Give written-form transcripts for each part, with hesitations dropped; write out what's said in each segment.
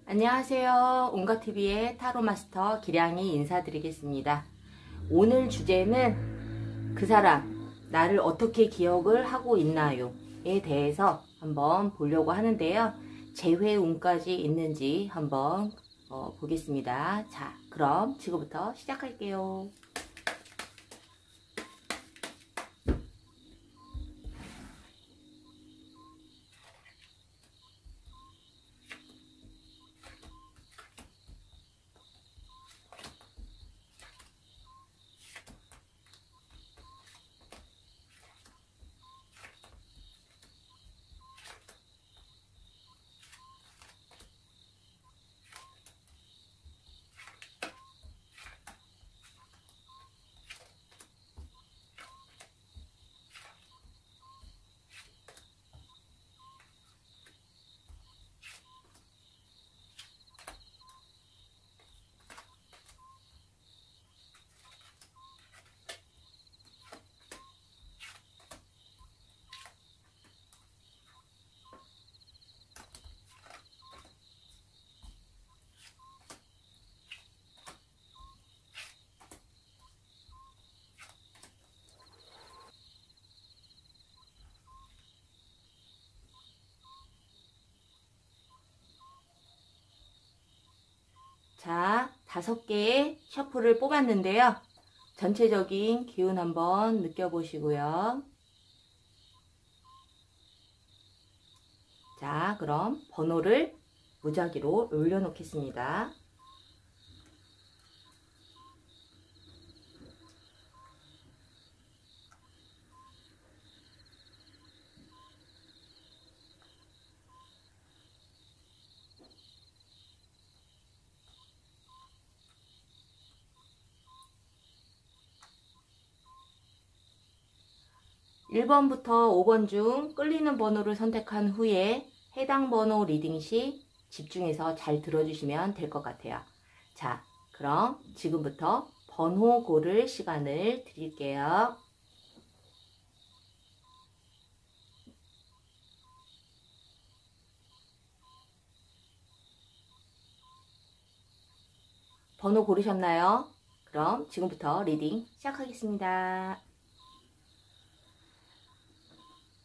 안녕하세요. 온가TV의 타로마스터 기량이 인사드리겠습니다. 오늘 주제는 그 사람, 나를 어떻게 기억을 하고 있나요?에 대해서 한번 보려고 하는데요. 재회운까지 있는지 한번 보겠습니다. 자, 그럼 지금부터 시작할게요. 자, 5개의 셔플을 뽑았는데요. 전체적인 기운 한번 느껴보시고요. 자, 그럼 번호를 무작위로 올려놓겠습니다. (1번부터) (5번) 중 끌리는 번호를 선택한 후에 해당 번호 리딩 시 집중해서 잘 들어주시면 될 것 같아요. 자, 그럼 지금부터 번호 고를 시간을 드릴게요. 번호 고르셨나요? 그럼 지금부터 리딩 시작하겠습니다.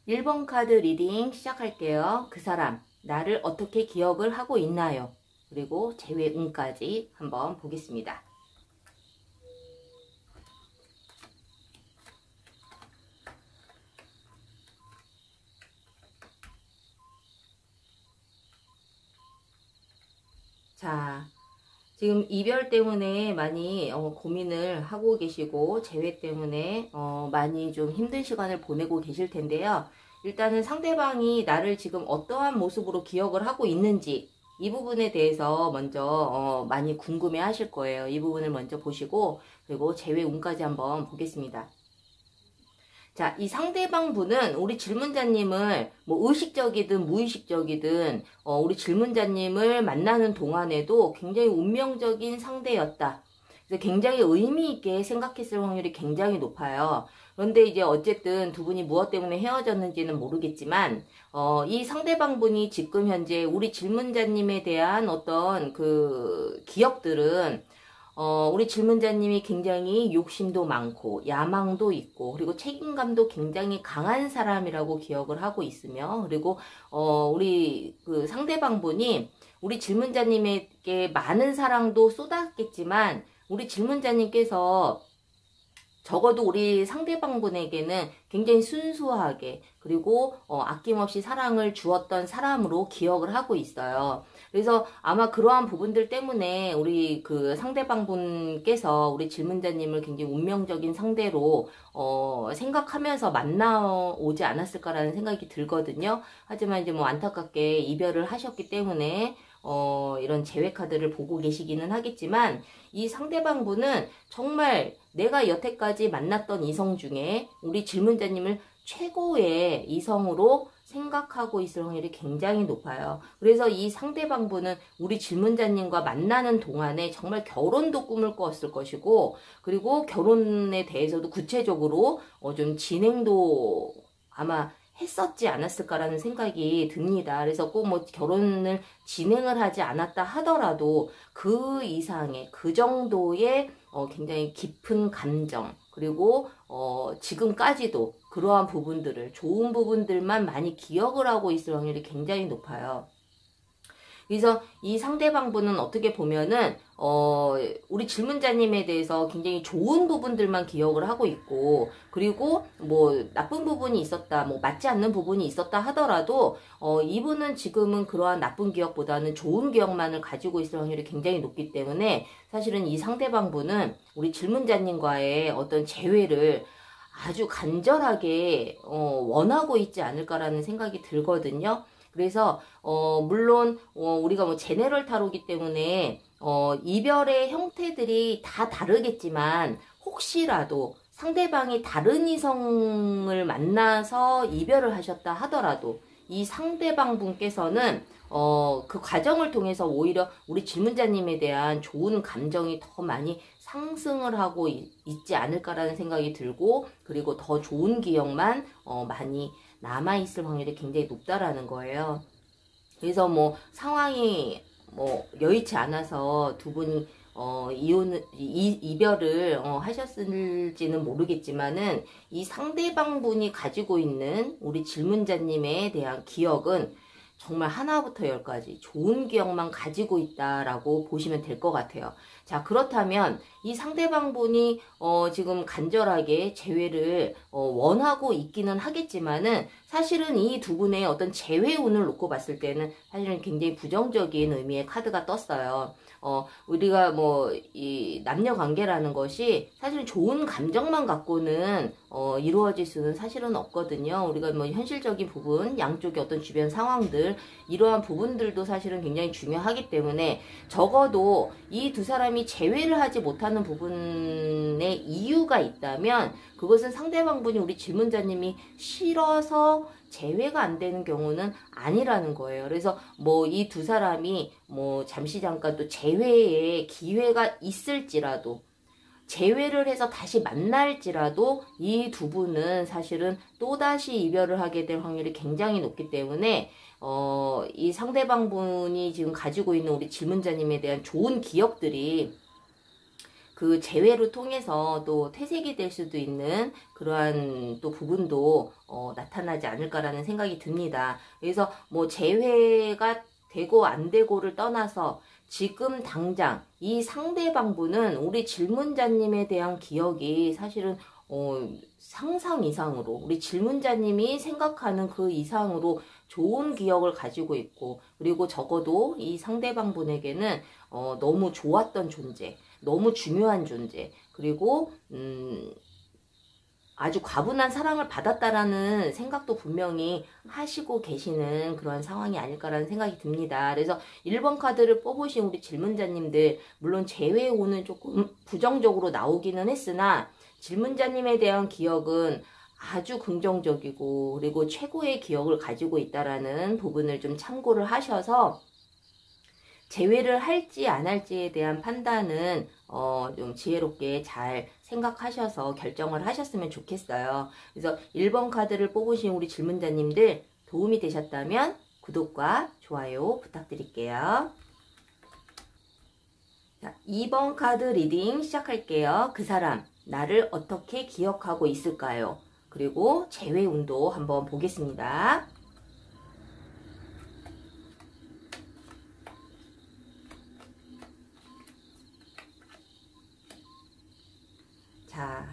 1번 카드 리딩 시작할게요. 그 사람, 나를 어떻게 기억을 하고 있나요? 그리고 재회운까지 한번 보겠습니다. 자, 지금 이별 때문에 많이 고민을 하고 계시고 재회 때문에 많이 좀 힘든 시간을 보내고 계실 텐데요. 일단은 상대방이 나를 지금 어떠한 모습으로 기억을 하고 있는지 이 부분에 대해서 먼저 많이 궁금해 하실 거예요. 이 부분을 먼저 보시고 그리고 재회운까지 한번 보겠습니다. 자, 이 상대방 분은 우리 질문자님을 뭐 의식적이든 무의식적이든 우리 질문자님을 만나는 동안에도 굉장히 운명적인 상대였다. 그래서 굉장히 의미 있게 생각했을 확률이 굉장히 높아요. 그런데 이제 어쨌든 두 분이 무엇 때문에 헤어졌는지는 모르겠지만 이 상대방 분이 지금 현재 우리 질문자님에 대한 어떤 그 기억들은 우리 질문자님이 굉장히 욕심도 많고 야망도 있고 그리고 책임감도 굉장히 강한 사람이라고 기억을 하고 있으며 그리고 우리 그 상대방 분이 우리 질문자님에게 많은 사랑도 쏟았겠지만 우리 질문자님께서 적어도 우리 상대방 분에게는 굉장히 순수하게 그리고 아낌없이 사랑을 주었던 사람으로 기억을 하고 있어요. 그래서 아마 그러한 부분들 때문에 우리 그 상대방 분께서 우리 질문자님을 굉장히 운명적인 상대로 생각하면서 만나오지 않았을까라는 생각이 들거든요. 하지만 이제 뭐 안타깝게 이별을 하셨기 때문에 이런 재회 카드를 보고 계시기는 하겠지만 이 상대방 분은 정말 내가 여태까지 만났던 이성 중에 우리 질문자님을 최고의 이성으로 생각하고 있을 확률이 굉장히 높아요. 그래서 이 상대방 분은 우리 질문자님과 만나는 동안에 정말 결혼도 꿈을 꿨을 것이고 그리고 결혼에 대해서도 구체적으로 좀 진행도 아마 했었지 않았을까라는 생각이 듭니다. 그래서 꼭 뭐 결혼을 진행을 하지 않았다 하더라도 그 이상의 그 정도의 굉장히 깊은 감정, 그리고 지금까지도 그러한 부분들을, 좋은 부분들만 많이 기억을 하고 있을 확률이 굉장히 높아요. 그래서 이 상대방분은 어떻게 보면은 우리 질문자님에 대해서 굉장히 좋은 부분들만 기억을 하고 있고, 그리고 뭐 나쁜 부분이 있었다, 뭐 맞지 않는 부분이 있었다 하더라도 이분은 지금은 그러한 나쁜 기억보다는 좋은 기억만을 가지고 있을 확률이 굉장히 높기 때문에 사실은 이 상대방분은 우리 질문자님과의 어떤 재회를 아주 간절하게 원하고 있지 않을까라는 생각이 들거든요. 그래서 물론 우리가 뭐 제네럴 타로기 때문에 이별의 형태들이 다 다르겠지만, 혹시라도 상대방이 다른 이성을 만나서 이별을 하셨다 하더라도 이 상대방 분께서는 그 과정을 통해서 오히려 우리 질문자님에 대한 좋은 감정이 더 많이 상승을 하고 있지 않을까라는 생각이 들고, 그리고 더 좋은 기억만 많이 남아있을 확률이 굉장히 높다라는 거예요. 그래서 뭐 상황이 뭐 여의치 않아서 두 분이 이별을 하셨을지는 모르겠지만은, 이 상대방 분이 가지고 있는 우리 질문자님에 대한 기억은 정말 하나부터 열까지 좋은 기억만 가지고 있다라고 보시면 될 것 같아요. 자, 그렇다면 이 상대방 분이 지금 간절하게 재회를 원하고 있기는 하겠지만은, 사실은 이 두 분의 어떤 재회 운을 놓고 봤을 때는 사실은 굉장히 부정적인 의미의 카드가 떴어요. 우리가 뭐 이 남녀 관계라는 것이 사실은 좋은 감정만 갖고는 이루어질 수는 사실은 없거든요. 우리가 뭐 현실적인 부분, 양쪽의 어떤 주변 상황들, 이러한 부분들도 사실은 굉장히 중요하기 때문에, 적어도 이 두 사람이 재회를 하지 못하는 부분에 이유가 있다면 그것은 상대방 분이 우리 질문자님이 싫어서 재회가 안 되는 경우는 아니라는 거예요. 그래서 뭐 이 두 사람이 뭐 잠시 잠깐 또 재회의 기회가 있을지라도, 재회를 해서 다시 만날지라도 이 두 분은 사실은 또다시 이별을 하게 될 확률이 굉장히 높기 때문에 이 상대방 분이 지금 가지고 있는 우리 질문자님에 대한 좋은 기억들이 그 재회를 통해서 또 퇴색이 될 수도 있는 그러한 또 부분도 나타나지 않을까라는 생각이 듭니다. 그래서 뭐 재회가 되고 안 되고를 떠나서 지금 당장 이 상대방 분은 우리 질문자님에 대한 기억이 사실은 상상 이상으로, 우리 질문자님이 생각하는 그 이상으로 좋은 기억을 가지고 있고, 그리고 적어도 이 상대방 분에게는 너무 좋았던 존재, 너무 중요한 존재, 그리고 아주 과분한 사랑을 받았다라는 생각도 분명히 하시고 계시는 그런 상황이 아닐까라는 생각이 듭니다. 그래서 1번 카드를 뽑으신 우리 질문자님들, 물론 재회오는 조금 부정적으로 나오기는 했으나 질문자님에 대한 기억은 아주 긍정적이고, 그리고 최고의 기억을 가지고 있다라는 부분을 좀 참고를 하셔서 재회를 할지 안 할지에 대한 판단은 좀 지혜롭게 잘 생각하셔서 결정을 하셨으면 좋겠어요. 그래서 1번 카드를 뽑으신 우리 질문자님들, 도움이 되셨다면 구독과 좋아요 부탁드릴게요. 자, 2번 카드 리딩 시작할게요. 그 사람 나를 어떻게 기억하고 있을까요? 그리고 재회 운도 한번 보겠습니다. 자,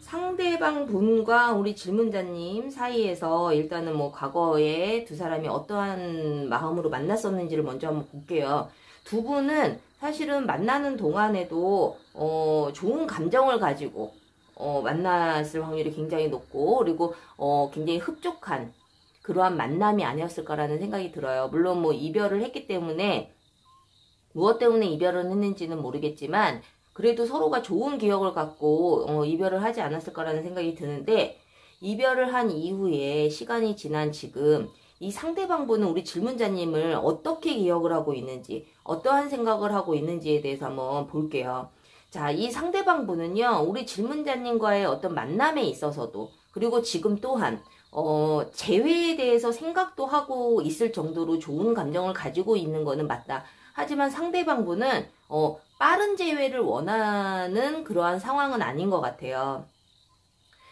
상대방 분과 우리 질문자님 사이에서 일단은 뭐 과거에 두 사람이 어떠한 마음으로 만났었는지를 먼저 한번 볼게요. 두 분은 사실은 만나는 동안에도 좋은 감정을 가지고 만났을 확률이 굉장히 높고, 그리고 굉장히 흡족한 그러한 만남이 아니었을까라는 생각이 들어요. 물론 뭐 이별을 했기 때문에 무엇 때문에 이별을 했는지는 모르겠지만, 그래도 서로가 좋은 기억을 갖고 이별을 하지 않았을 거라는 생각이 드는데, 이별을 한 이후에 시간이 지난 지금 이 상대방 분은 우리 질문자님을 어떻게 기억을 하고 있는지, 어떠한 생각을 하고 있는지에 대해서 한번 볼게요. 자, 이 상대방 분은요, 우리 질문자님과의 어떤 만남에 있어서도, 그리고 지금 또한 재회에 대해서 생각도 하고 있을 정도로 좋은 감정을 가지고 있는 거는 맞다. 하지만 상대방분은 빠른 재회를 원하는 그러한 상황은 아닌 것 같아요.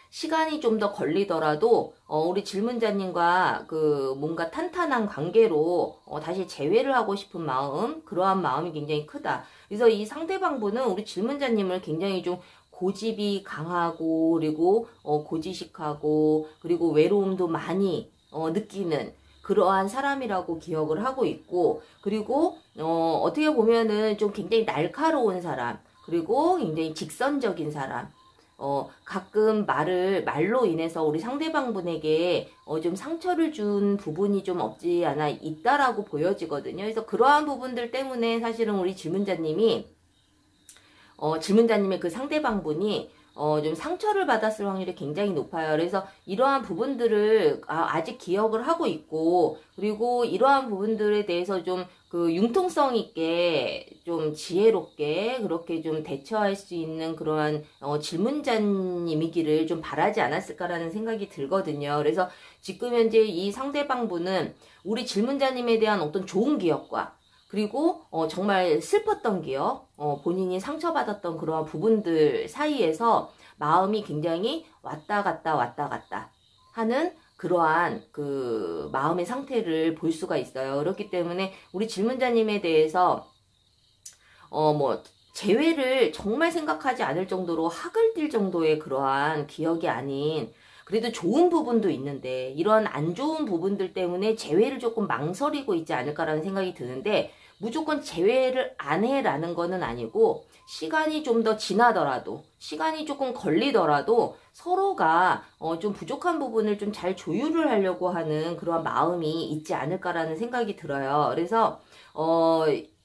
시간이 좀 더 걸리더라도 우리 질문자님과 그 뭔가 탄탄한 관계로 다시 재회를 하고 싶은 마음, 그러한 마음이 굉장히 크다. 그래서 이 상대방분은 우리 질문자님을 굉장히 좀 고집이 강하고, 그리고 고지식하고, 그리고 외로움도 많이 느끼는 그러한 사람이라고 기억을 하고 있고, 그리고 어떻게 보면은 좀 굉장히 날카로운 사람, 그리고 굉장히 직선적인 사람, 가끔 말로 인해서 우리 상대방분에게 좀 상처를 준 부분이 좀 없지 않아 있다라고 보여지거든요. 그래서 그러한 부분들 때문에 사실은 우리 질문자님의 그 상대방분이 좀 상처를 받았을 확률이 굉장히 높아요. 그래서 이러한 부분들을 아직 기억을 하고 있고, 그리고 이러한 부분들에 대해서 좀 그 융통성 있게 좀 지혜롭게 그렇게 좀 대처할 수 있는 그러한 질문자님이기를 좀 바라지 않았을까라는 생각이 들거든요. 그래서 지금 현재 이 상대방분은 우리 질문자님에 대한 어떤 좋은 기억과, 그리고 정말 슬펐던 기억, 본인이 상처받았던 그러한 부분들 사이에서 마음이 굉장히 왔다 갔다 하는 그러한 그 마음의 상태를 볼 수가 있어요. 그렇기 때문에 우리 질문자님에 대해서 재회를 정말 생각하지 않을 정도로 학을 띨 정도의 그러한 기억이 아닌, 그래도 좋은 부분도 있는데 이런 안 좋은 부분들 때문에 재회를 조금 망설이고 있지 않을까라는 생각이 드는데, 무조건 재회를 안 해라는 거는 아니고, 시간이 좀 더 지나더라도, 시간이 조금 걸리더라도 서로가 좀 부족한 부분을 좀 잘 조율을 하려고 하는 그런 마음이 있지 않을까라는 생각이 들어요. 그래서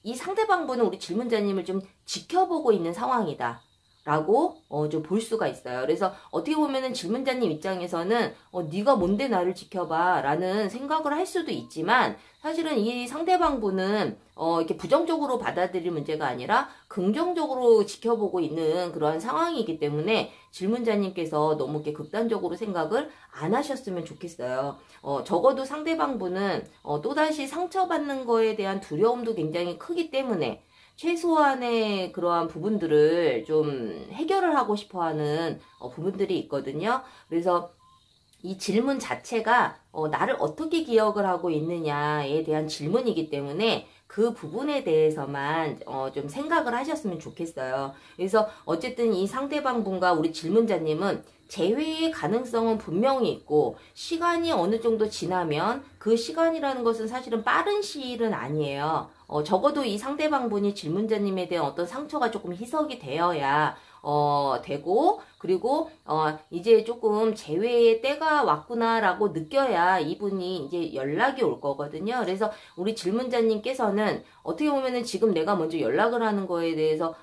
이 상대방분은 우리 질문자님을 좀 지켜보고 있는 상황이다 라고 좀 볼 수가 있어요. 그래서 어떻게 보면은 질문자님 입장에서는 네가 뭔데 나를 지켜봐 라는 생각을 할 수도 있지만, 사실은 이 상대방분은 이렇게 부정적으로 받아들일 문제가 아니라 긍정적으로 지켜보고 있는 그러한 상황이기 때문에 질문자님께서 너무 이렇게 극단적으로 생각을 안 하셨으면 좋겠어요. 적어도 상대방분은 또다시 상처받는 거에 대한 두려움도 굉장히 크기 때문에 최소한의 그러한 부분들을 좀 해결을 하고 싶어 하는 부분들이 있거든요. 그래서 이 질문 자체가 나를 어떻게 기억을 하고 있느냐에 대한 질문이기 때문에 그 부분에 대해서만 좀 생각을 하셨으면 좋겠어요. 그래서 어쨌든 이 상대방분과 우리 질문자님은 재회의 가능성은 분명히 있고, 시간이 어느 정도 지나면 그 시간이라는 것은 사실은 빠른 시일은 아니에요. 적어도 이 상대방분이 질문자님에 대한 어떤 상처가 조금 희석이 되어야 되고, 그리고 이제 조금 재회의 때가 왔구나라고 느껴야 이분이 이제 연락이 올 거거든요. 그래서 우리 질문자님께서는 어떻게 보면은 지금 내가 먼저 연락을 하는 거에 대해서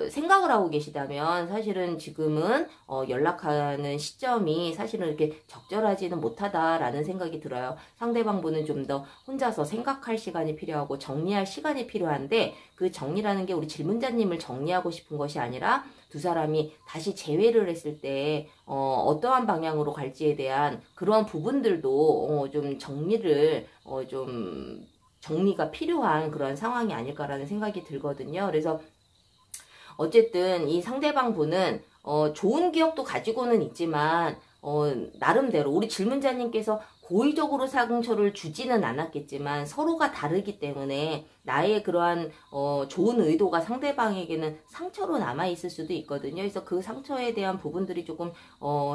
생각을 하고 계시다면, 사실은 지금은 연락하는 시점이 사실은 이렇게 적절하지는 못하다라는 생각이 들어요. 상대방분은 좀 더 혼자서 생각할 시간이 필요하고 정리할 시간이 필요한데, 그 정리라는 게 우리 질문자님을 정리하고 싶은 것이 아니라 두 사람이 다시 재회를 했을 때 어떠한 방향으로 갈지에 대한 그러한 부분들도 좀 정리를 좀 정리가 필요한 그런 상황이 아닐까라는 생각이 들거든요. 그래서 어쨌든 이 상대방 분은 좋은 기억도 가지고는 있지만 나름대로 우리 질문자님께서 고의적으로 상처를 주지는 않았겠지만 서로가 다르기 때문에 나의 그러한 좋은 의도가 상대방에게는 상처로 남아있을 수도 있거든요. 그래서 그 상처에 대한 부분들이 조금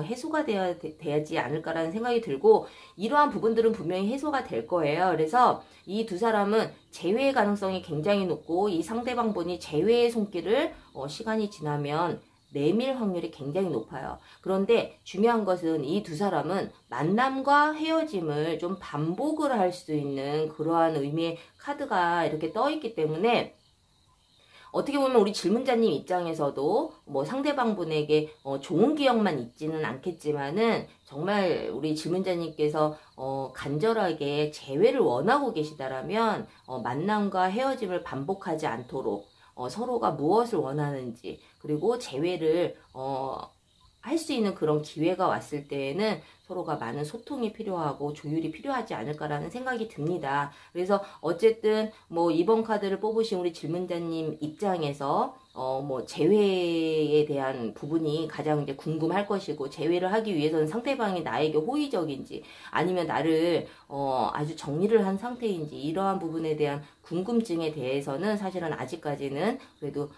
해소가 되지 않을까라는 생각이 들고, 이러한 부분들은 분명히 해소가 될 거예요. 그래서 이 두 사람은 재회의 가능성이 굉장히 높고, 이 상대방 분이 재회의 손길을 시간이 지나면 내밀 확률이 굉장히 높아요. 그런데 중요한 것은 이 두 사람은 만남과 헤어짐을 좀 반복을 할 수 있는 그러한 의미의 카드가 이렇게 떠 있기 때문에, 어떻게 보면 우리 질문자님 입장에서도 뭐 상대방 분에게 좋은 기억만 있지는 않겠지만은, 정말 우리 질문자님께서 간절하게 재회를 원하고 계시다라면 만남과 헤어짐을 반복하지 않도록 서로가 무엇을 원하는지, 그리고 재회를 할 수 있는 그런 기회가 왔을 때에는 서로가 많은 소통이 필요하고 조율이 필요하지 않을까라는 생각이 듭니다. 그래서 어쨌든 뭐 이번 카드를 뽑으신 우리 질문자님 입장에서 뭐 재회에 대한 부분이 가장 이제 궁금할 것이고, 재회를 하기 위해서는 상대방이 나에게 호의적인지 아니면 나를 아주 정리를 한 상태인지, 이러한 부분에 대한 궁금증에 대해서는 사실은 아직까지는 그래도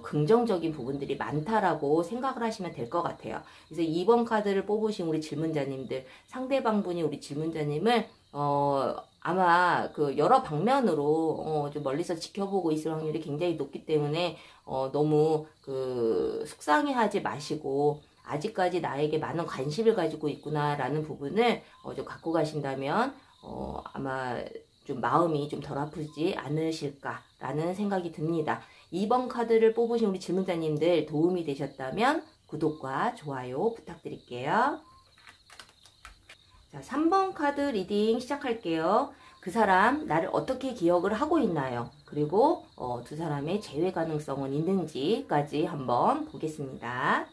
긍정적인 부분들이 많다라고 생각을 하시면 될 것 같아요. 그래서 이번 카드를 뽑으신 우리 질문자님들, 상대방분이 우리 질문자님을 아마 그 여러 방면으로 좀 멀리서 지켜보고 있을 확률이 굉장히 높기 때문에 너무 그 속상해하지 마시고, 아직까지 나에게 많은 관심을 가지고 있구나라는 부분을 좀 갖고 가신다면 아마 좀 마음이 좀 덜 아프지 않으실까라는 생각이 듭니다. 2번 카드를 뽑으신 우리 질문자님들 도움이 되셨다면 구독과 좋아요 부탁드릴게요. 자, 3번 카드 리딩 시작할게요. 그 사람 나를 어떻게 기억을 하고 있나요? 그리고 두 사람의 재회 가능성은 있는지까지 한번 보겠습니다.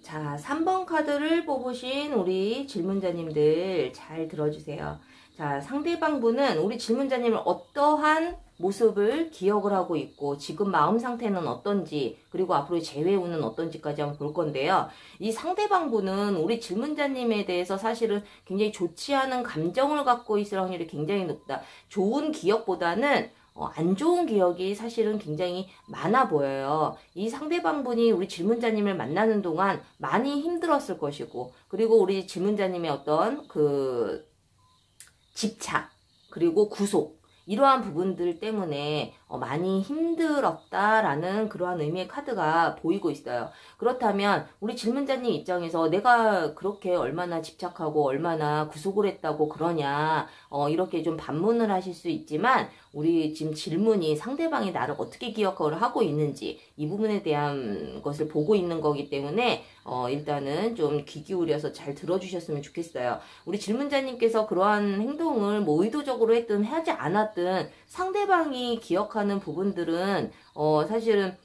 자, 3번 카드를 뽑으신 우리 질문자님들 잘 들어주세요. 자, 상대방 분은 우리 질문자님을 어떠한 모습을 기억을 하고 있고, 지금 마음 상태는 어떤지, 그리고 앞으로의 재회운은 어떤지까지 한번 볼 건데요. 이 상대방 분은 우리 질문자님에 대해서 사실은 굉장히 좋지 않은 감정을 갖고 있을 확률이 굉장히 높다. 좋은 기억보다는 안 좋은 기억이 사실은 굉장히 많아 보여요. 이 상대방 분이 우리 질문자님을 만나는 동안 많이 힘들었을 것이고, 그리고 우리 질문자님의 어떤 그 집착, 그리고 구속, 이러한 부분들 때문에 많이 힘들었다라는 그러한 의미의 카드가 보이고 있어요. 그렇다면 우리 질문자님 입장에서 내가 그렇게 얼마나 집착하고 얼마나 구속을 했다고 그러냐, 이렇게 좀 반문을 하실 수 있지만, 우리 지금 질문이 상대방이 나를 어떻게 기억을 하고 있는지 이 부분에 대한 것을 보고 있는 거기 때문에 일단은 좀 귀 기울여서 잘 들어주셨으면 좋겠어요. 우리 질문자님께서 그러한 행동을 뭐 의도적으로 했든 하지 않았든 상대방이 기억하는 부분들은 사실은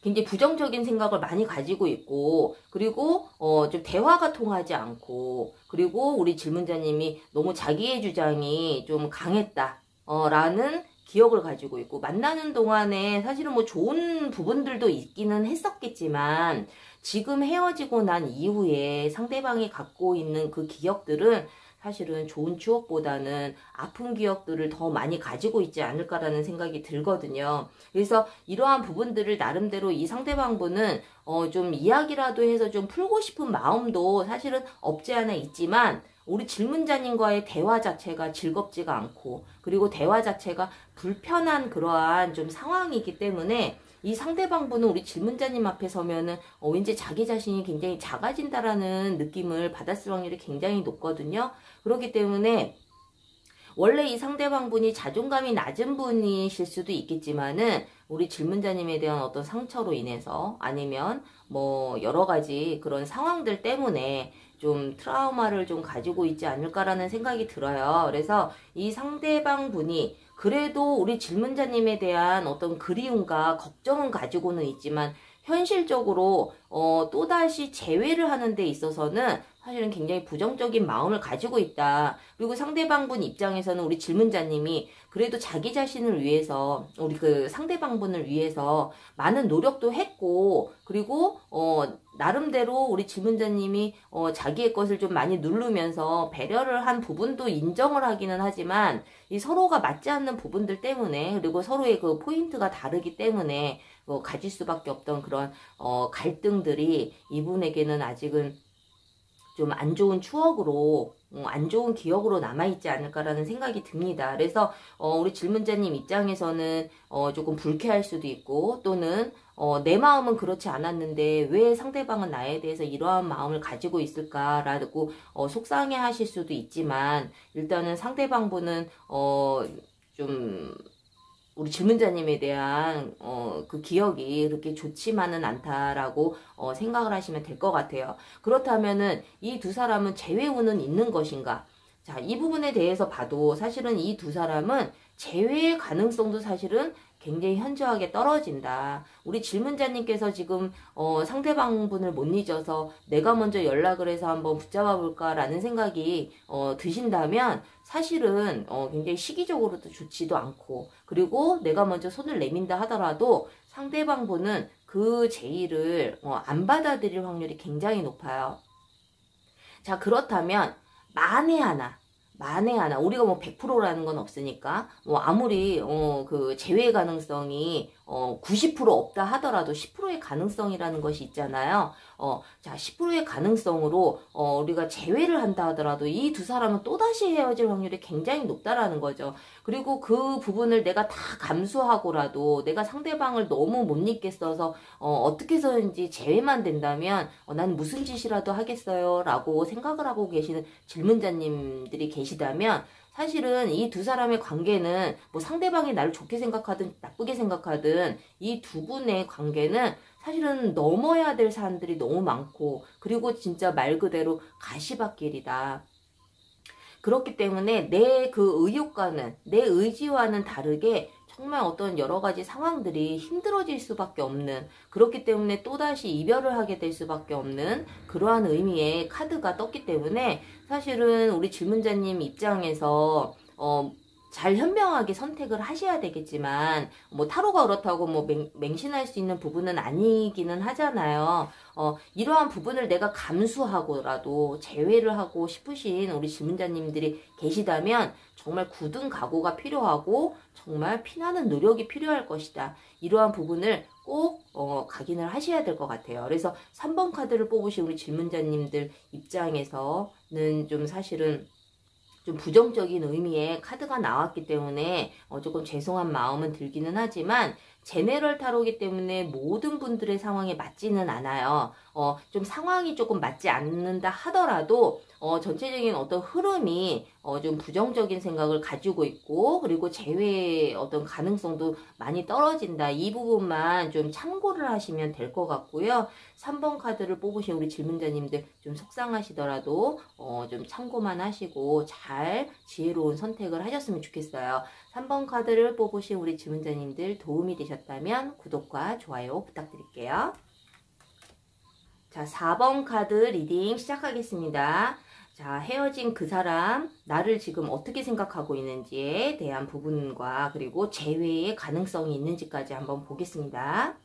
굉장히 부정적인 생각을 많이 가지고 있고, 그리고 좀 대화가 통하지 않고, 그리고 우리 질문자님이 너무 자기의 주장이 좀 강했다 라는 기억을 가지고 있고, 만나는 동안에 사실은 뭐 좋은 부분들도 있기는 했었겠지만, 지금 헤어지고 난 이후에 상대방이 갖고 있는 그 기억들은 사실은 좋은 추억보다는 아픈 기억들을 더 많이 가지고 있지 않을까라는 생각이 들거든요. 그래서 이러한 부분들을 나름대로 이 상대방분은 좀 이야기라도 해서 좀 풀고 싶은 마음도 사실은 없지 않아 있지만, 우리 질문자님과의 대화 자체가 즐겁지가 않고, 그리고 대화 자체가 불편한 그러한 좀 상황이기 때문에 이 상대방분은 우리 질문자님 앞에 서면은 왠지 자기 자신이 굉장히 작아진다라는 느낌을 받았을 확률이 굉장히 높거든요. 그렇기 때문에 원래 이 상대방분이 자존감이 낮은 분이실 수도 있겠지만은, 우리 질문자님에 대한 어떤 상처로 인해서 아니면 뭐 여러 가지 그런 상황들 때문에 좀 트라우마를 좀 가지고 있지 않을까라는 생각이 들어요. 그래서 이 상대방 분이 그래도 우리 질문자님에 대한 어떤 그리움과 걱정은 가지고는 있지만, 현실적으로 또다시 재회를 하는 데 있어서는 사실은 굉장히 부정적인 마음을 가지고 있다. 그리고 상대방분 입장에서는 우리 질문자님이 그래도 자기 자신을 위해서, 우리 그 상대방분을 위해서 많은 노력도 했고, 그리고 나름대로 우리 질문자님이 자기의 것을 좀 많이 누르면서 배려를 한 부분도 인정을 하기는 하지만, 이 서로가 맞지 않는 부분들 때문에, 그리고 서로의 그 포인트가 다르기 때문에 가질 수밖에 없던 그런 갈등들이 이분에게는 아직은 좀 안 좋은 추억으로, 안 좋은 기억으로 남아있지 않을까라는 생각이 듭니다. 그래서 우리 질문자님 입장에서는 조금 불쾌할 수도 있고, 또는 내 마음은 그렇지 않았는데 왜 상대방은 나에 대해서 이러한 마음을 가지고 있을까라고 속상해 하실 수도 있지만, 일단은 상대방분은 좀 우리 질문자님에 대한 그 기억이 그렇게 좋지만은 않다라고 생각을 하시면 될 것 같아요. 그렇다면은 이 두 사람은 재회운은 있는 것인가? 자, 이 부분에 대해서 봐도 사실은 이 두 사람은 재회의 가능성도 사실은 굉장히 현저하게 떨어진다. 우리 질문자님께서 지금 상대방 분을 못 잊어서 내가 먼저 연락을 해서 한번 붙잡아 볼까라는 생각이 드신다면 사실은 굉장히 시기적으로도 좋지도 않고, 그리고 내가 먼저 손을 내민다 하더라도 상대방 분은 그 제의를 안 받아들일 확률이 굉장히 높아요. 자, 그렇다면 만에 하나 우리가 뭐 100%라는 건 없으니까 뭐 아무리 그 제외 가능성이 90% 없다 하더라도 10%의 가능성이라는 것이 있잖아요. 자, 10%의 가능성으로 우리가 제외를 한다 하더라도 이 두 사람은 또다시 헤어질 확률이 굉장히 높다라는 거죠. 그리고 그 부분을 내가 다 감수하고라도 내가 상대방을 너무 못 잊겠어서 어떻게 해서든지 제외만 된다면 난 무슨 짓이라도 하겠어요 라고 생각을 하고 계시는 질문자님들이 계시다면, 사실은 이 두 사람의 관계는 뭐 상대방이 나를 좋게 생각하든 나쁘게 생각하든 이 두 분의 관계는 사실은 넘어야 될 사람들이 너무 많고, 그리고 진짜 말 그대로 가시밭길이다. 그렇기 때문에 내 그 의욕과는, 내 의지와는 다르게 정말 어떤 여러 가지 상황들이 힘들어질 수밖에 없는, 그렇기 때문에 또다시 이별을 하게 될 수밖에 없는 그러한 의미의 카드가 떴기 때문에 사실은 우리 질문자님 입장에서 잘 현명하게 선택을 하셔야 되겠지만, 뭐 타로가 그렇다고 뭐 맹신할 수 있는 부분은 아니기는 하잖아요. 이러한 부분을 내가 감수하고라도 제외를 하고 싶으신 우리 질문자님들이 계시다면 정말 굳은 각오가 필요하고 정말 피나는 노력이 필요할 것이다. 이러한 부분을 꼭 각인을 하셔야 될 것 같아요. 그래서 3번 카드를 뽑으신 우리 질문자님들 입장에서는 좀 사실은 좀 부정적인 의미의 카드가 나왔기 때문에 조금 죄송한 마음은 들기는 하지만, 제네럴 타로이기 때문에 모든 분들의 상황에 맞지는 않아요. 좀 상황이 조금 맞지 않는다 하더라도 전체적인 어떤 흐름이 좀 부정적인 생각을 가지고 있고, 그리고 재회의 어떤 가능성도 많이 떨어진다. 이 부분만 좀 참고를 하시면 될 것 같고요. 3번 카드를 뽑으신 우리 질문자님들 좀 속상하시더라도 좀 참고만 하시고 잘 지혜로운 선택을 하셨으면 좋겠어요. 3번 카드를 뽑으신 우리 질문자님들 도움이 되셨다면 구독과 좋아요 부탁드릴게요. 자, 4번 카드 리딩 시작하겠습니다. 자, 헤어진 그 사람, 나를 지금 어떻게 생각하고 있는지에 대한 부분과 그리고 재회의 가능성이 있는지까지 한번 보겠습니다.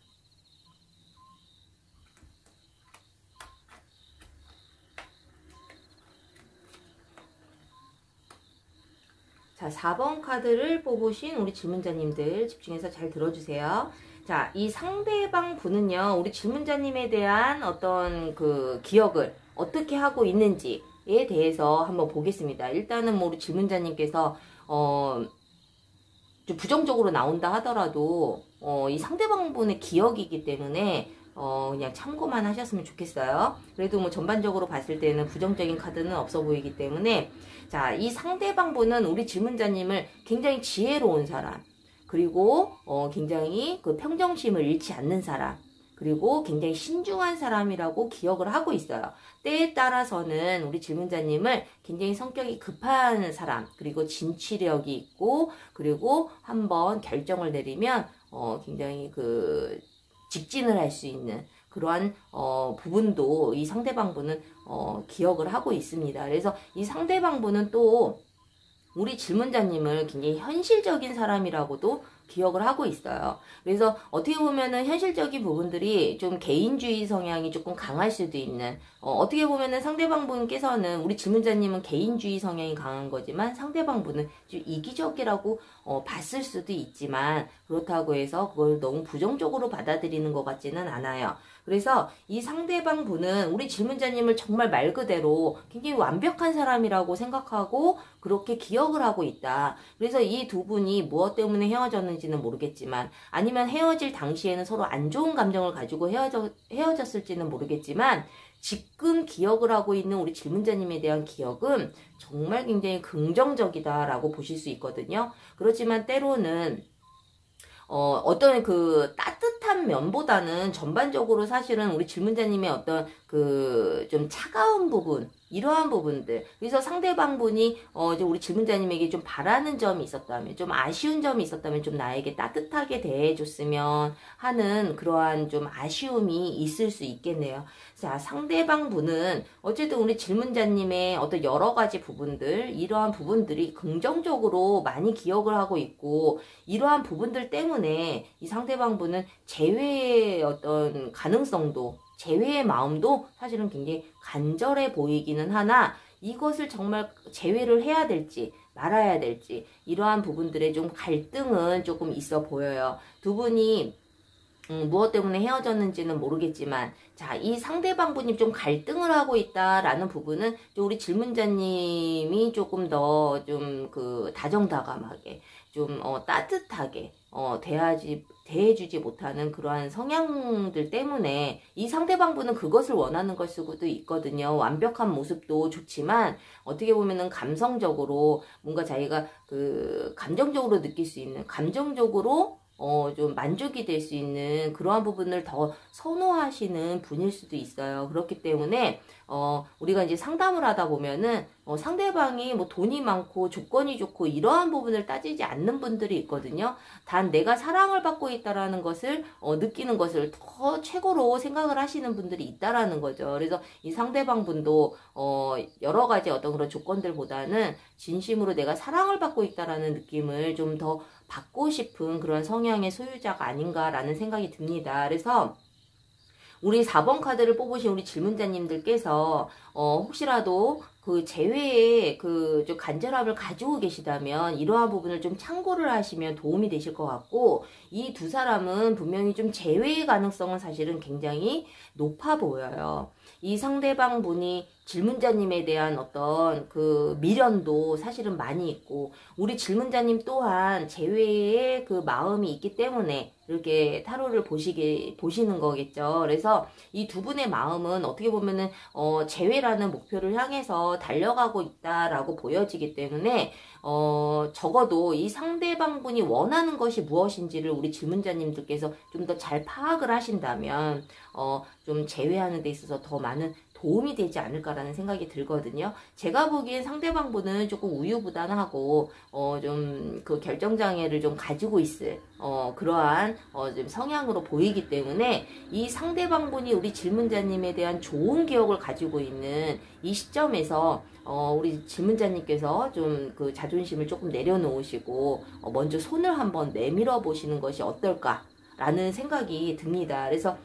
자, 4번 카드를 뽑으신 우리 질문자님들 집중해서 잘 들어주세요. 자, 이 상대방 분은요, 우리 질문자님에 대한 어떤 그 기억을 어떻게 하고 있는지에 대해서 한번 보겠습니다. 일단은 뭐 우리 질문자님께서 좀 부정적으로 나온다 하더라도 이 상대방 분의 기억이기 때문에 그냥 참고만 하셨으면 좋겠어요. 그래도 뭐 전반적으로 봤을 때는 부정적인 카드는 없어 보이기 때문에, 자, 이 상대방 분은 우리 질문자님을 굉장히 지혜로운 사람, 그리고 굉장히 그 평정심을 잃지 않는 사람, 그리고 굉장히 신중한 사람이라고 기억을 하고 있어요. 때에 따라서는 우리 질문자님을 굉장히 성격이 급한 사람, 그리고 진취력이 있고, 그리고 한번 결정을 내리면 굉장히 그 직진을 할 수 있는 그러한 부분도 이 상대방 분은 기억을 하고 있습니다. 그래서 이 상대방 분은 또 우리 질문자님을 굉장히 현실적인 사람이라고도 기억을 하고 있어요. 그래서 어떻게 보면은 현실적인 부분들이 좀 개인주의 성향이 조금 강할 수도 있는, 어떻게 보면은 상대방 분께서는, 우리 질문자님은 개인주의 성향이 강한 거지만 상대방 분은 좀 이기적이라고 봤을 수도 있지만, 그렇다고 해서 그걸 너무 부정적으로 받아들이는 것 같지는 않아요. 그래서 이 상대방 분은 우리 질문자님을 정말 말 그대로 굉장히 완벽한 사람이라고 생각하고 그렇게 기억을 하고 있다. 그래서 이 두 분이 무엇 때문에 헤어졌는지는 모르겠지만, 아니면 헤어질 당시에는 서로 안 좋은 감정을 가지고 헤어졌을지는 모르겠지만, 지금 기억을 하고 있는 우리 질문자님에 대한 기억은 정말 굉장히 긍정적이다라고 보실 수 있거든요. 그렇지만 때로는 어떤 그 따뜻한 면보다는 전반적으로 사실은 우리 질문자님의 어떤 그 좀 차가운 부분, 이러한 부분들. 그래서 상대방분이 이제 우리 질문자님에게 좀 바라는 점이 있었다면, 좀 아쉬운 점이 있었다면 좀 나에게 따뜻하게 대해줬으면 하는 그러한 좀 아쉬움이 있을 수 있겠네요. 자, 상대방분은 어쨌든 우리 질문자님의 어떤 여러 가지 부분들, 이러한 부분들이 긍정적으로 많이 기억을 하고 있고, 이러한 부분들 때문에 이 상대방분은 재회의 어떤 가능성도, 재회의 마음도 사실은 굉장히 간절해 보이기는 하나, 이것을 정말 재회를 해야 될지 말아야 될지 이러한 부분들의 좀 갈등은 조금 있어 보여요. 두 분이 무엇 때문에 헤어졌는지는 모르겠지만, 자, 이 상대방분이 좀 갈등을 하고 있다라는 부분은 좀 우리 질문자님이 조금 더 좀 그 다정다감하게 좀 따뜻하게 대해주지 못하는 그러한 성향들 때문에 이 상대방분은 그것을 원하는 걸 수도 있거든요. 완벽한 모습도 좋지만 어떻게 보면은 감성적으로 뭔가 자기가 그 감정적으로 느낄 수 있는, 감정적으로 좀 만족이 될 수 있는 그러한 부분을 더 선호하시는 분일 수도 있어요. 그렇기 때문에 우리가 이제 상담을 하다 보면은 상대방이 뭐 돈이 많고 조건이 좋고 이러한 부분을 따지지 않는 분들이 있거든요. 단 내가 사랑을 받고 있다라는 것을 느끼는 것을 더 최고로 생각을 하시는 분들이 있다라는 거죠. 그래서 이 상대방 분도 여러 가지 어떤 그런 조건들보다는 진심으로 내가 사랑을 받고 있다라는 느낌을 좀 더 받고 싶은 그런 성향의 소유자가 아닌가라는 생각이 듭니다. 그래서 우리 4번 카드를 뽑으신 우리 질문자님들께서 혹시라도 그 재회에 그 좀 간절함을 가지고 계시다면 이러한 부분을 좀 참고를 하시면 도움이 되실 것 같고, 이 두 사람은 분명히 좀 재회의 가능성은 사실은 굉장히 높아 보여요. 이 상대방 분이 질문자님에 대한 어떤 그 미련도 사실은 많이 있고, 우리 질문자님 또한 재회의 그 마음이 있기 때문에 이렇게 타로를 보시는 거겠죠. 그래서 이 두 분의 마음은 어떻게 보면은 재회라는 목표를 향해서 달려가고 있다라고 보여지기 때문에 적어도 이 상대방 분이 원하는 것이 무엇인지를 우리 질문자님들께서 좀 더 잘 파악을 하신다면 좀 재회하는 데 있어서 더 많은 도움이 되지 않을까라는 생각이 들거든요. 제가 보기엔 상대방 분은 조금 우유부단하고 좀 그 결정장애를 좀 가지고 있을 그러한 좀 성향으로 보이기 때문에 이 상대방 분이 우리 질문자님에 대한 좋은 기억을 가지고 있는 이 시점에서 우리 질문자님께서 좀 그 자존심을 조금 내려놓으시고 먼저 손을 한번 내밀어 보시는 것이 어떨까라는 생각이 듭니다. 그래서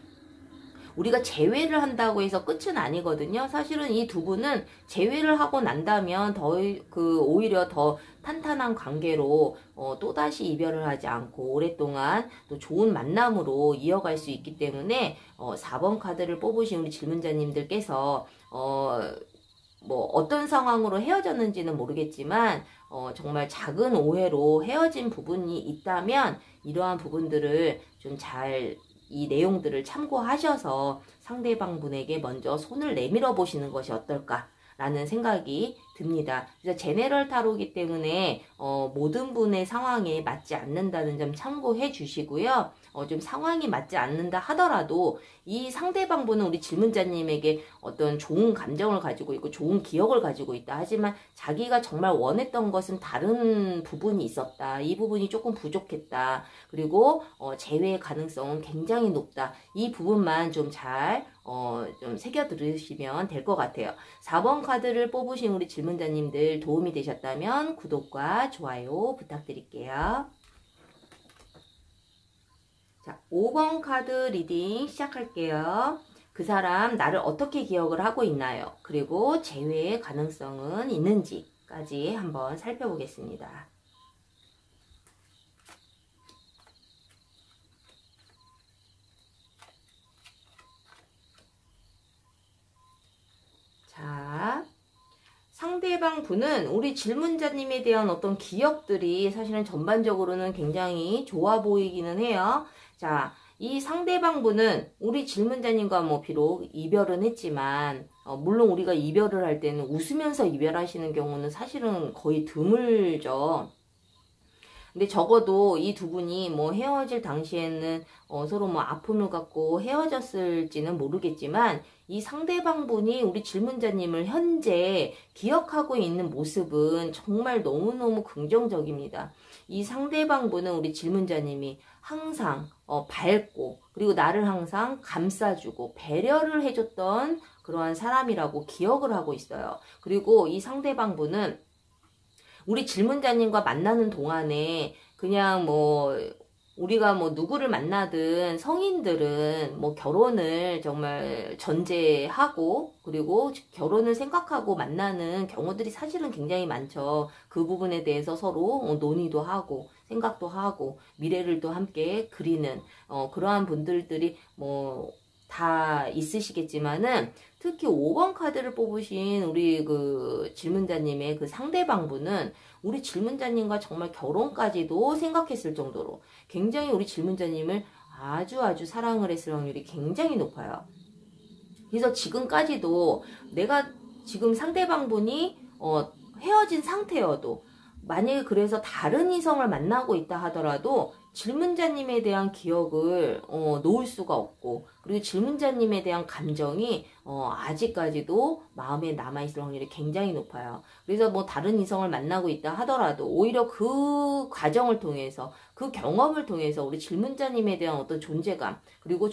우리가 재회를 한다고 해서 끝은 아니거든요. 사실은 이 두 분은 재회를 하고 난다면 오히려 더 탄탄한 관계로 또다시 이별을 하지 않고 오랫동안 또 좋은 만남으로 이어갈 수 있기 때문에 4번 카드를 뽑으신 우리 질문자님들께서 뭐 어떤 상황으로 헤어졌는지는 모르겠지만 정말 작은 오해로 헤어진 부분이 있다면 이러한 부분들을 좀 이 내용들을 참고하셔서 상대방 분에게 먼저 손을 내밀어 보시는 것이 어떨까라는 생각이 듭니다. 그래서 제네럴 타로이기 때문에 모든 분의 상황에 맞지 않는다는 점 참고해 주시고요. 좀 상황이 맞지 않는다 하더라도 이 상대방 분은 우리 질문자님에게 어떤 좋은 감정을 가지고 있고 좋은 기억을 가지고 있다. 하지만 자기가 정말 원했던 것은 다른 부분이 있었다. 이 부분이 조금 부족했다. 그리고 재회의 가능성은 굉장히 높다. 이 부분만 좀 잘 좀 새겨 들으시면 될 것 같아요. 4번 카드를 뽑으신 우리 질문자님들 도움이 되셨다면 구독과 좋아요 부탁드릴게요. 자, 5번 카드 리딩 시작할게요. 그 사람 나를 어떻게 기억을 하고 있나요? 그리고 재회의 가능성은 있는지까지 한번 살펴보겠습니다. 자, 상대방 분은 우리 질문자님에 대한 어떤 기억들이 사실은 전반적으로는 굉장히 좋아 보이기는 해요. 자, 이 상대방 분은 우리 질문자님과 뭐 비록 이별은 했지만 물론 우리가 이별을 할 때는 웃으면서 이별하시는 경우는 사실은 거의 드물죠. 근데 적어도 이 두 분이 뭐 헤어질 당시에는 서로 뭐 아픔을 갖고 헤어졌을지는 모르겠지만 이 상대방분이 우리 질문자님을 현재 기억하고 있는 모습은 정말 너무너무 긍정적입니다. 이 상대방분은 우리 질문자님이 항상 밝고 그리고 나를 항상 감싸주고 배려를 해줬던 그러한 사람이라고 기억을 하고 있어요. 그리고 이 상대방분은 우리 질문자님과 만나는 동안에 그냥 뭐 우리가 뭐 누구를 만나든 성인들은 뭐 결혼을 정말 전제하고 그리고 결혼을 생각하고 만나는 경우들이 사실은 굉장히 많죠. 그 부분에 대해서 서로 논의도 하고 생각도 하고 미래를 또 함께 그리는 그러한 분들이 뭐 다 있으시겠지만은 특히 5번 카드를 뽑으신 우리 그 질문자님의 그 상대방분은 우리 질문자님과 정말 결혼까지도 생각했을 정도로 굉장히 우리 질문자님을 아주 사랑을 했을 확률이 굉장히 높아요. 그래서 지금까지도 내가 지금 상대방분이 헤어진 상태여도 만약에 그래서 다른 이성을 만나고 있다 하더라도 질문자님에 대한 기억을 놓을 수가 없고 그리고 질문자님에 대한 감정이 아직까지도 마음에 남아있을 확률이 굉장히 높아요. 그래서 뭐 다른 이성을 만나고 있다 하더라도 오히려 그 과정을 통해서 그 경험을 통해서 우리 질문자님에 대한 어떤 존재감 그리고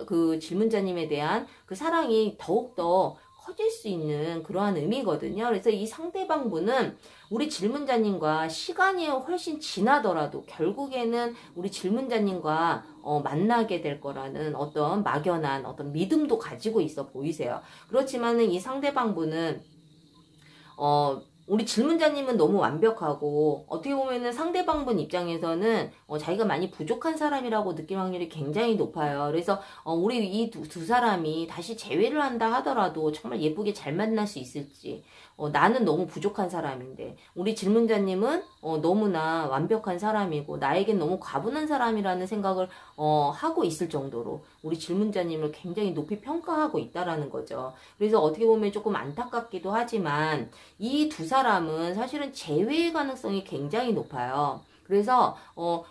그 질문자님에 대한 그 사랑이 더욱더 커질 수 있는 그러한 의미거든요. 그래서 이 상대방분은 우리 질문자님과 시간이 훨씬 지나더라도 결국에는 우리 질문자님과 만나게 될 거라는 어떤 막연한 어떤 믿음도 가지고 있어 보이세요. 그렇지만은 이 상대방분은 우리 질문자님은 너무 완벽하고 어떻게 보면은 상대방분 입장에서는 자기가 많이 부족한 사람이라고 느낄 확률이 굉장히 높아요. 그래서 우리 이 두 사람이 다시 재회를 한다 하더라도 정말 예쁘게 잘 만날 수 있을지 나는 너무 부족한 사람인데 우리 질문자님은 너무나 완벽한 사람이고 나에겐 너무 과분한 사람이라는 생각을 하고 있을 정도로 우리 질문자님을 굉장히 높이 평가하고 있다라는 거죠. 그래서 어떻게 보면 조금 안타깝기도 하지만 이 두 사람은 사실은 재회의 가능성이 굉장히 높아요. 그래서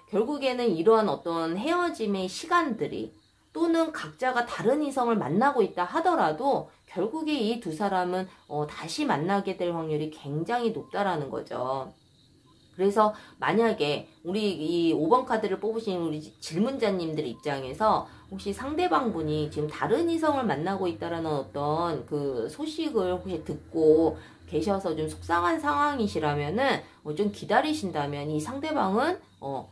결국에는 이러한 어떤 헤어짐의 시간들이 또는 각자가 다른 이성을 만나고 있다 하더라도 결국에 이 두 사람은 다시 만나게 될 확률이 굉장히 높다라는 거죠. 그래서 만약에 우리 이 5번 카드를 뽑으신 우리 질문자님들 입장에서 혹시 상대방분이 지금 다른 이성을 만나고 있다라는 어떤 그 소식을 혹시 듣고 계셔서 좀 속상한 상황이시라면은 좀 기다리신다면 이 상대방은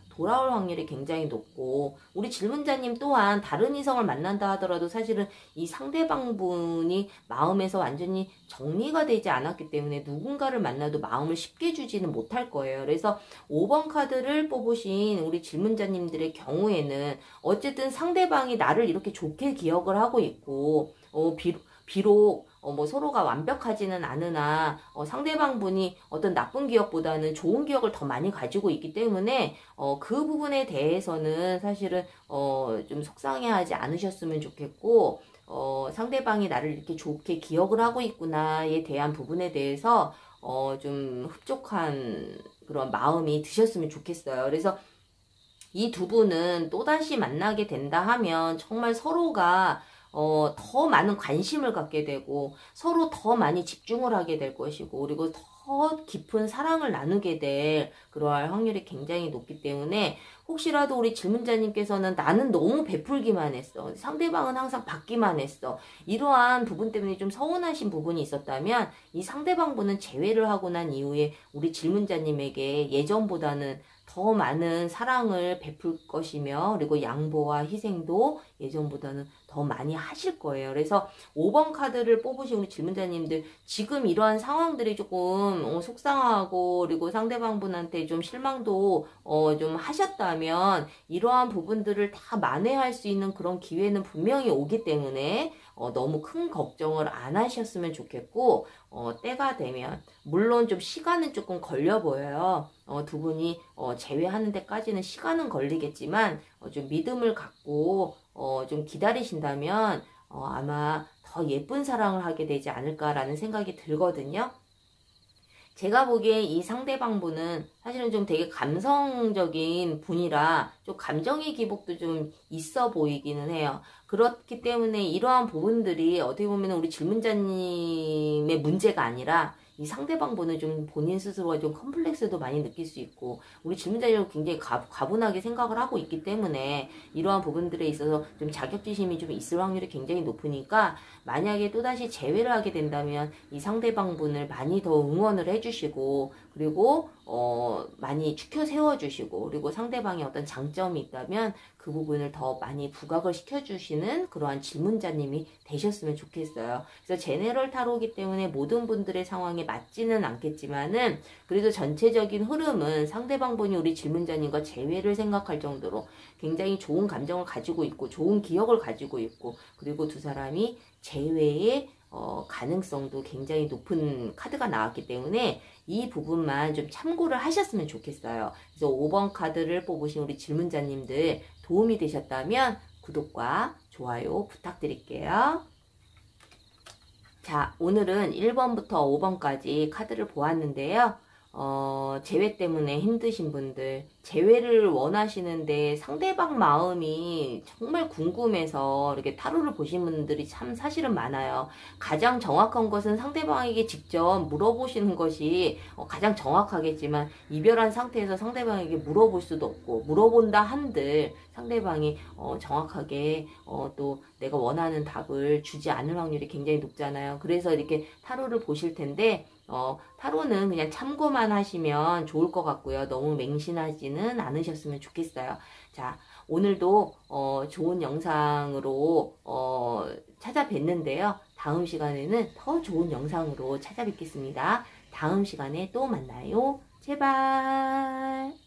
돌아올 확률이 굉장히 높고 우리 질문자님 또한 다른 이성을 만난다 하더라도 사실은 이 상대방분이 마음에서 완전히 정리가 되지 않았기 때문에 누군가를 만나도 마음을 쉽게 주지는 못할 거예요. 그래서 5번 카드를 뽑으신 우리 질문자님들의 경우에는 어쨌든 상대방이 나를 이렇게 좋게 기억을 하고 있고 비록 뭐 서로가 완벽하지는 않으나 상대방분이 어떤 나쁜 기억보다는 좋은 기억을 더 많이 가지고 있기 때문에 그 부분에 대해서는 사실은 좀 속상해하지 않으셨으면 좋겠고 상대방이 나를 이렇게 좋게 기억을 하고 있구나에 대한 부분에 대해서 좀 흡족한 그런 마음이 드셨으면 좋겠어요. 그래서 이 두 분은 또다시 만나게 된다 하면 정말 서로가 더 많은 관심을 갖게 되고 서로 더 많이 집중을 하게 될 것이고 그리고 더 깊은 사랑을 나누게 될 그러할 확률이 굉장히 높기 때문에 혹시라도 우리 질문자님께서는 나는 너무 베풀기만 했어. 상대방은 항상 받기만 했어. 이러한 부분 때문에 좀 서운하신 부분이 있었다면 이 상대방분은 재회를 하고 난 이후에 우리 질문자님에게 예전보다는 더 많은 사랑을 베풀 것이며 그리고 양보와 희생도 예전보다는 더 많이 하실 거예요. 그래서 5번 카드를 뽑으신 우리 질문자님들 지금 이러한 상황들이 조금 속상하고 그리고 상대방분한테 좀 실망도 좀 하셨다면 이러한 부분들을 다 만회할 수 있는 그런 기회는 분명히 오기 때문에 너무 큰 걱정을 안 하셨으면 좋겠고 때가 되면 물론 좀 시간은 조금 걸려 보여요. 두 분이 재회하는 데까지는 시간은 걸리겠지만 좀 믿음을 갖고 좀 기다리신다면 아마 더 예쁜 사랑을 하게 되지 않을까라는 생각이 들거든요. 제가 보기에 이 상대방 분은 사실은 좀 되게 감성적인 분이라 좀 감정의 기복도 좀 있어 보이기는 해요. 그렇기 때문에 이러한 부분들이 어떻게 보면 우리 질문자님의 문제가 아니라 이 상대방 분은 좀 본인 스스로가 좀 컴플렉스도 많이 느낄 수 있고 우리 질문자님은 굉장히 과분하게 생각을 하고 있기 때문에 이러한 부분들에 있어서 좀 자격지심이 좀 있을 확률이 굉장히 높으니까 만약에 또다시 재회를 하게 된다면 이 상대방 분을 많이 더 응원을 해주시고 그리고 많이 추켜 세워주시고 그리고 상대방의 어떤 장점이 있다면 그 부분을 더 많이 부각을 시켜주시는 그러한 질문자님이 되셨으면 좋겠어요. 그래서 제네럴 타로이기 때문에 모든 분들의 상황에 맞지는 않겠지만은 그래도 전체적인 흐름은 상대방 분이 우리 질문자님과 재회를 생각할 정도로 굉장히 좋은 감정을 가지고 있고 좋은 기억을 가지고 있고 그리고 두 사람이 재회의 가능성도 굉장히 높은 카드가 나왔기 때문에 이 부분만 좀 참고를 하셨으면 좋겠어요. 그래서 5번 카드를 뽑으신 우리 질문자님들 도움이 되셨다면 구독과 좋아요 부탁드릴게요. 자, 오늘은 1번부터 5번까지 카드를 보았는데요. 재회 때문에 힘드신 분들, 재회를 원하시는데 상대방 마음이 정말 궁금해서 이렇게 타로를 보신 분들이 참 사실은 많아요. 가장 정확한 것은 상대방에게 직접 물어보시는 것이 가장 정확하겠지만 이별한 상태에서 상대방에게 물어볼 수도 없고 물어본다 한들 상대방이 정확하게 또 내가 원하는 답을 주지 않을 확률이 굉장히 높잖아요. 그래서 이렇게 타로를 보실 텐데 타로는 그냥 참고만 하시면 좋을 것 같고요. 너무 맹신하지는 않으셨으면 좋겠어요. 자, 오늘도 좋은 영상으로 찾아뵀는데요. 다음 시간에는 더 좋은 영상으로 찾아뵙겠습니다. 다음 시간에 또 만나요. 제발.